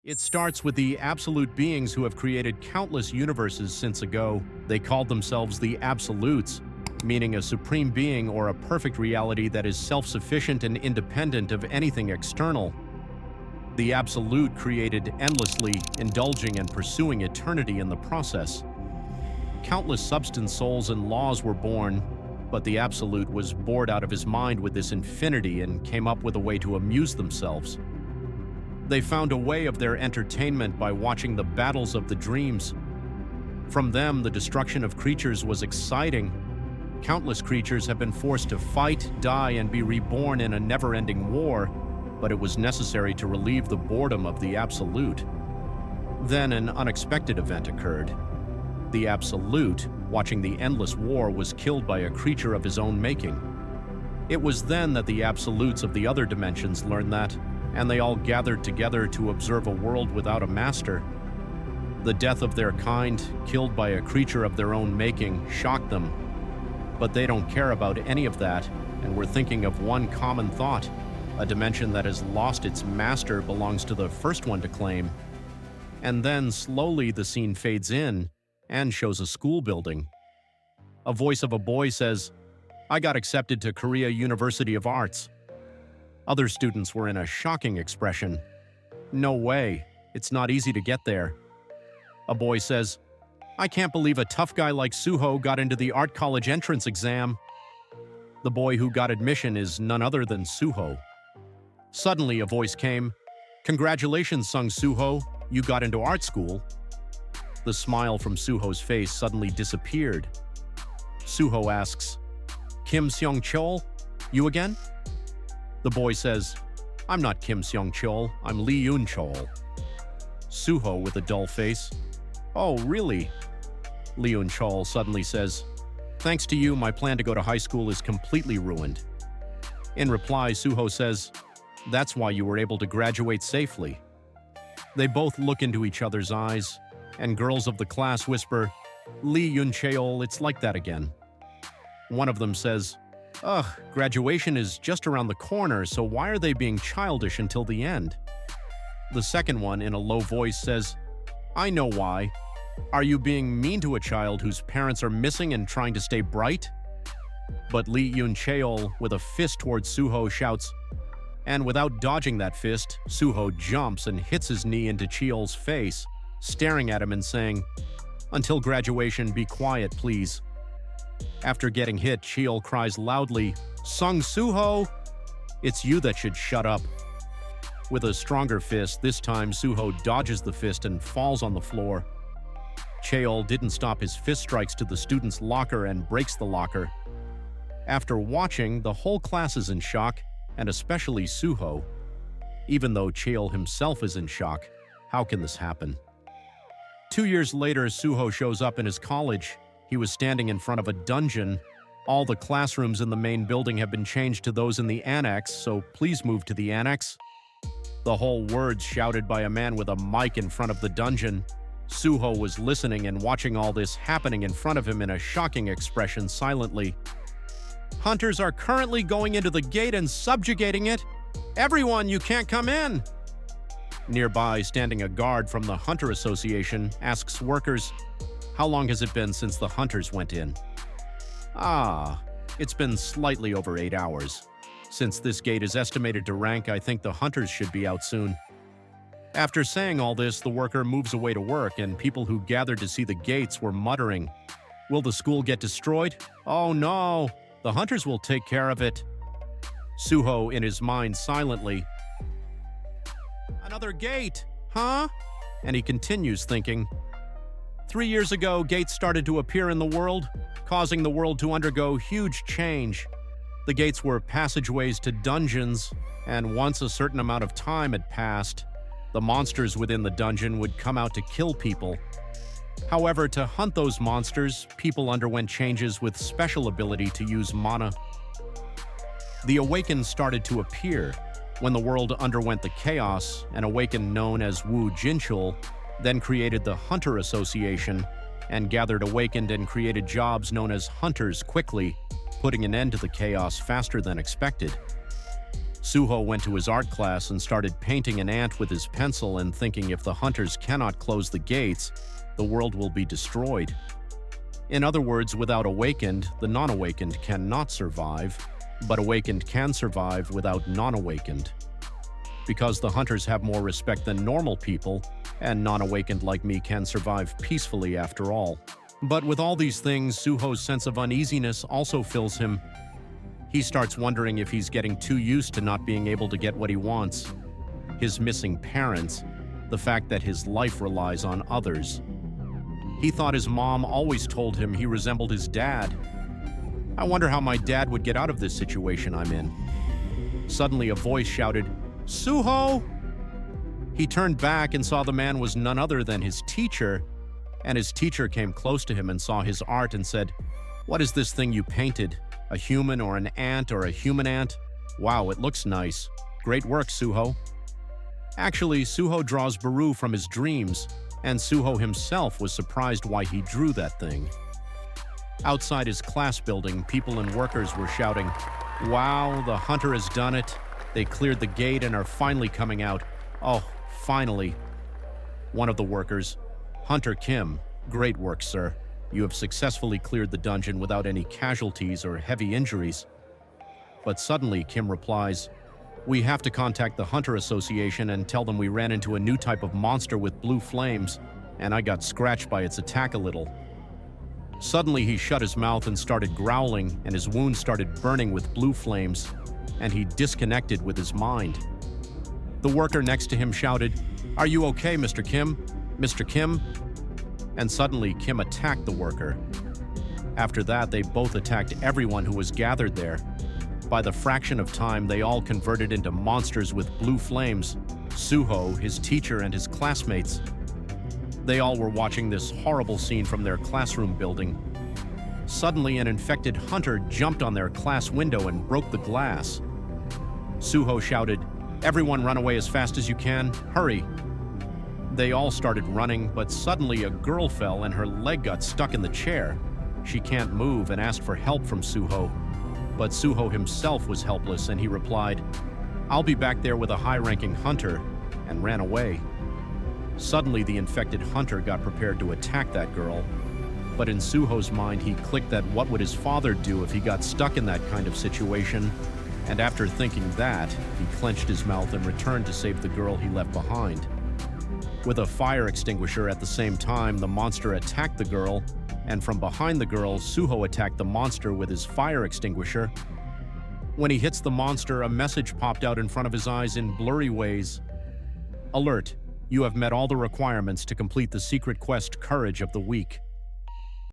It starts with the absolute beings who have created countless universes since ago. They called themselves the absolutes, meaning a supreme being or a perfect reality that is self-sufficient and independent of anything external. The absolute created endlessly, indulging and pursuing eternity in the process. Countless substance souls and laws were born, but the absolute was bored out of his mind with this infinity and came up with a way to amuse themselves. They found a way of their entertainment by watching the battles of the dreams. From them, the destruction of creatures was exciting. Countless creatures have been forced to fight, die, and be reborn in a never-ending war, but it was necessary to relieve the boredom of the absolute. Then an unexpected event occurred. The absolute, watching the endless war, was killed by a creature of his own making. It was then that the absolutes of the other dimensions learned that, and they all gathered together to observe a world without a master. The death of their kind, killed by a creature of their own making, shocked them. But they don't care about any of that, and were thinking of one common thought. A dimension that has lost its master belongs to the first one to claim. And then, slowly, the scene fades in and shows a school building. A voice of a boy says, "I got accepted to Korea University of Arts." Other students were in a shocking expression. "No way, it's not easy to get there." A boy says, "I can't believe a tough guy like Suho got into the art college entrance exam." The boy who got admission is none other than Suho. Suddenly a voice came, "Congratulations, Sung Suho, you got into art school." The smile from Suho's face suddenly disappeared. Suho asks, "Kim Seong-chol, you again?" The boy says, "I'm not Kim Seong-chol, I'm Lee Yoon-chol." Suho, with a dull face, "Oh, really?" Lee Yoon-chol suddenly says, "Thanks to you, my plan to go to high school is completely ruined." In reply, Suho says, "That's why you were able to graduate safely." They both look into each other's eyes, and girls of the class whisper, "Lee Yoon-cheol, it's like that again." One of them says, "Ugh, graduation is just around the corner, so why are they being childish until the end?" The second one, in a low voice, says, "I know why. Are you being mean to a child whose parents are missing and trying to stay bright?" But Lee Yoon-cheol, with a fist towards Suho, shouts, and without dodging that fist, Suho jumps and hits his knee into Cheol's face, staring at him and saying, "Until graduation, be quiet, please." After getting hit, Cheol cries loudly, "Sung Suho! It's you that should shut up." With a stronger fist, this time Suho dodges the fist and falls on the floor. Cheol didn't stop his fist strikes to the student's locker and breaks the locker. After watching, the whole class is in shock, and especially Suho. Even though Cheol himself is in shock, how can this happen? 2 years later, Suho shows up in his college. He was standing in front of a dungeon. All the classrooms in the main building have been changed to those in the annex, so please move to the annex. The whole words shouted by a man with a mic in front of the dungeon. Suho was listening and watching all this happening in front of him in a shocking expression silently. "Hunters are currently going into the gate and subjugating it. Everyone, you can't come in." Nearby, standing a guard from the Hunter Association, asks workers, "How long has it been since the hunters went in?" "Ah, it's been slightly over 8 hours. Since this gate is estimated to rank, I think the hunters should be out soon." After saying all this, the worker moves away to work, and people who gathered to see the gates were muttering, "Will the school get destroyed? Oh no, the hunters will take care of it." Suho, in his mind silently, "Another gate, huh?" And he continues thinking, 3 years ago, gates started to appear in the world, causing the world to undergo huge change. The gates were passageways to dungeons, and once a certain amount of time had passed, the monsters within the dungeon would come out to kill people. However, to hunt those monsters, people underwent changes with special ability to use mana. The Awakened started to appear. When the world underwent the chaos, an Awakened known as Wu Jinchul then created the Hunter Association and gathered Awakened and created jobs known as Hunters quickly, putting an end to the chaos faster than expected. Suho went to his art class and started painting an ant with his pencil and thinking if the hunters cannot close the gates, the world will be destroyed. In other words, without awakened, the non-awakened cannot survive, but awakened can survive without non-awakened. Because the hunters have more respect than normal people, and non-awakened like me can survive peacefully after all. But with all these things, Suho's sense of uneasiness also fills him. He starts wondering if he's getting too used to not being able to get what he wants. His missing parents, the fact that his life relies on others. He thought his mom always told him he resembled his dad. I wonder how my dad would get out of this situation I'm in. Suddenly a voice shouted, "Suho!" He turned back and saw the man was none other than his teacher, and his teacher came close to him and saw his art and said, "What is this thing you painted? A human or an ant or a human ant? Wow, it looks nice. Great work, Suho." Actually, Suho draws Beru from his dreams, and Suho himself was surprised why he drew that thing. Outside his class building, people and workers were shouting, "Wow, the hunter has done it. They cleared the gate and are finally coming out. Oh, finally." One of the workers, "Hunter Kim, great work, sir. You have successfully cleared the dungeon without any casualties or heavy injuries." But suddenly, Kim replies, "We have to contact the Hunter Association and tell them we ran into a new type of monster with blue flames, and I got scratched by its attack a little." Suddenly, he shut his mouth and started growling, and his wound started burning with blue flames, and he disconnected with his mind. The worker next to him shouted, "Are you okay, Mr. Kim? Mr. Kim?" And suddenly, Kim attacked the worker. After that, they both attacked everyone who was gathered there. By the fraction of time, they all converted into monsters with blue flames. Suho, his teacher, and his classmates. They all were watching this horrible scene from their classroom building. Suddenly, an infected hunter jumped on their class window and broke the glass. Suho shouted, "Everyone run away as fast as you can. Hurry." They all started running, but suddenly a girl fell and her leg got stuck in the chair. She can't move and asked for help from Suho. But Suho himself was helpless and he replied, "I'll be back there with a high-ranking hunter," and ran away. Suddenly the infected hunter got prepared to attack that girl. But in Suho's mind he clicked that what would his father do if he got stuck in that kind of situation, and after thinking that, he clenched his mouth and returned to save the girl he left behind. With a fire extinguisher at the same time, the monster attacked the girl, and from behind the girl, Suho attacked the monster with his fire extinguisher. When he hits the monster, a message popped out in front of his eyes in blurry ways. "Alert! You have met all the requirements to complete the secret quest Courage of the Weak.